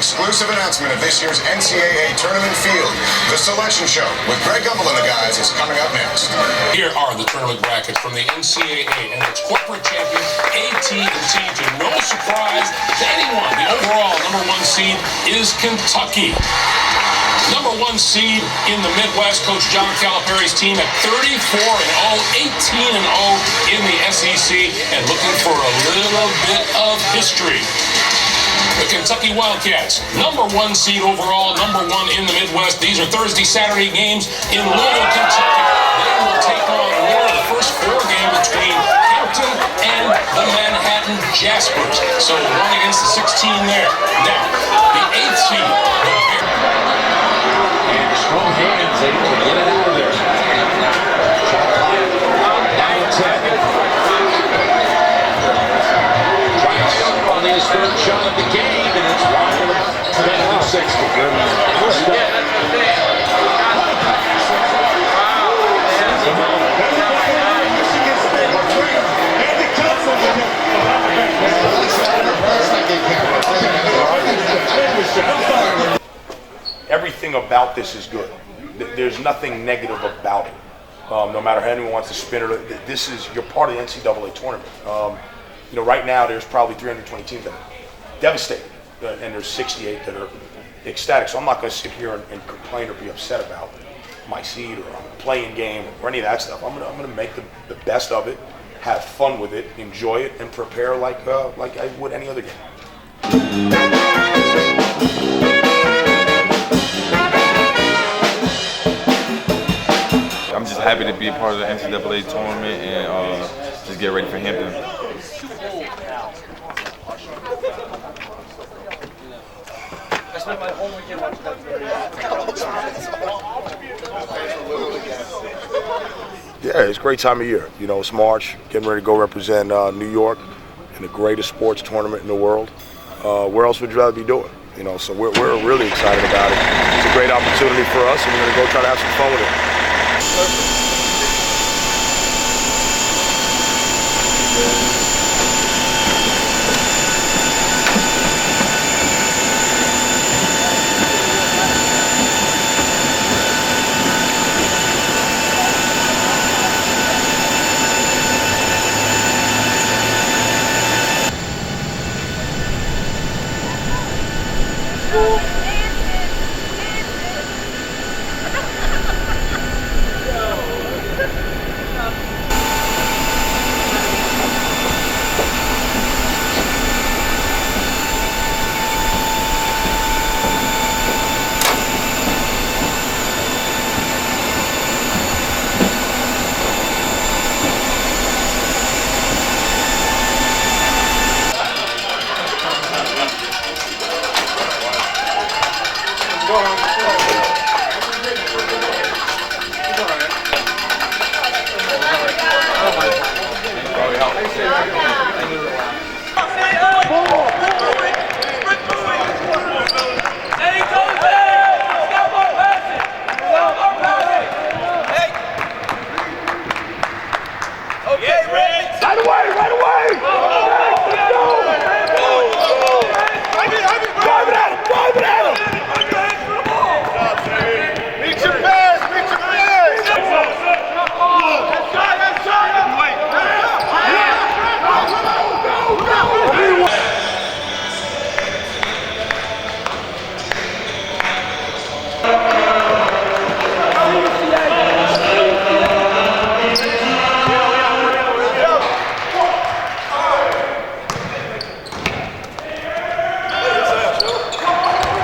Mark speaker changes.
Speaker 1: exclusive announcement of this year's NCAA Tournament field. The selection show with Greg Gumbel and the guys is coming up next.
Speaker 2: Here are the tournament brackets from the NCAA and its corporate champion, AT&T. To no surprise to anyone, the overall #1 seed is Kentucky. #1 seed in the Midwest, Coach John Calipari's team at 34-0, 18-0 in the SEC, and looking for a little bit of history. The Kentucky Wildcats, #1 seed overall, #1 in the Midwest. These are Thursday, Saturday games in Louisville, Kentucky. They will take on one of the first 4 games between Hampton and the Manhattan Jaspers. So 1 against the 16 there. Now, the 8th seed.
Speaker 3: Strong hands, able to get it out of there. Shot clock, 9-10. Trice, only his 3rd shot of the game, and it's wide about 60.
Speaker 4: Everything about this is good. There's nothing negative about it. No matter how anyone wants to spin it, this is, you're part of the NCAA tournament. You know, right now there's probably 320 teams that are devastated, and there's 68 that are ecstatic. So I'm not going to sit here and complain or be upset about my seed or a playing game or any of that stuff. I'm going to make the best of it, have fun with it, enjoy it, and prepare like I would any other game.
Speaker 5: I'm just happy to be a part of the NCAA tournament and just get ready for Hampton.
Speaker 4: Yeah, it's a great time of year. You know, it's March, getting ready to go represent New York in the greatest sports tournament in the world. Where else would you rather be doing? You know, so we're really excited about it. It's a great opportunity for us, and we're going to go try to have some fun with it.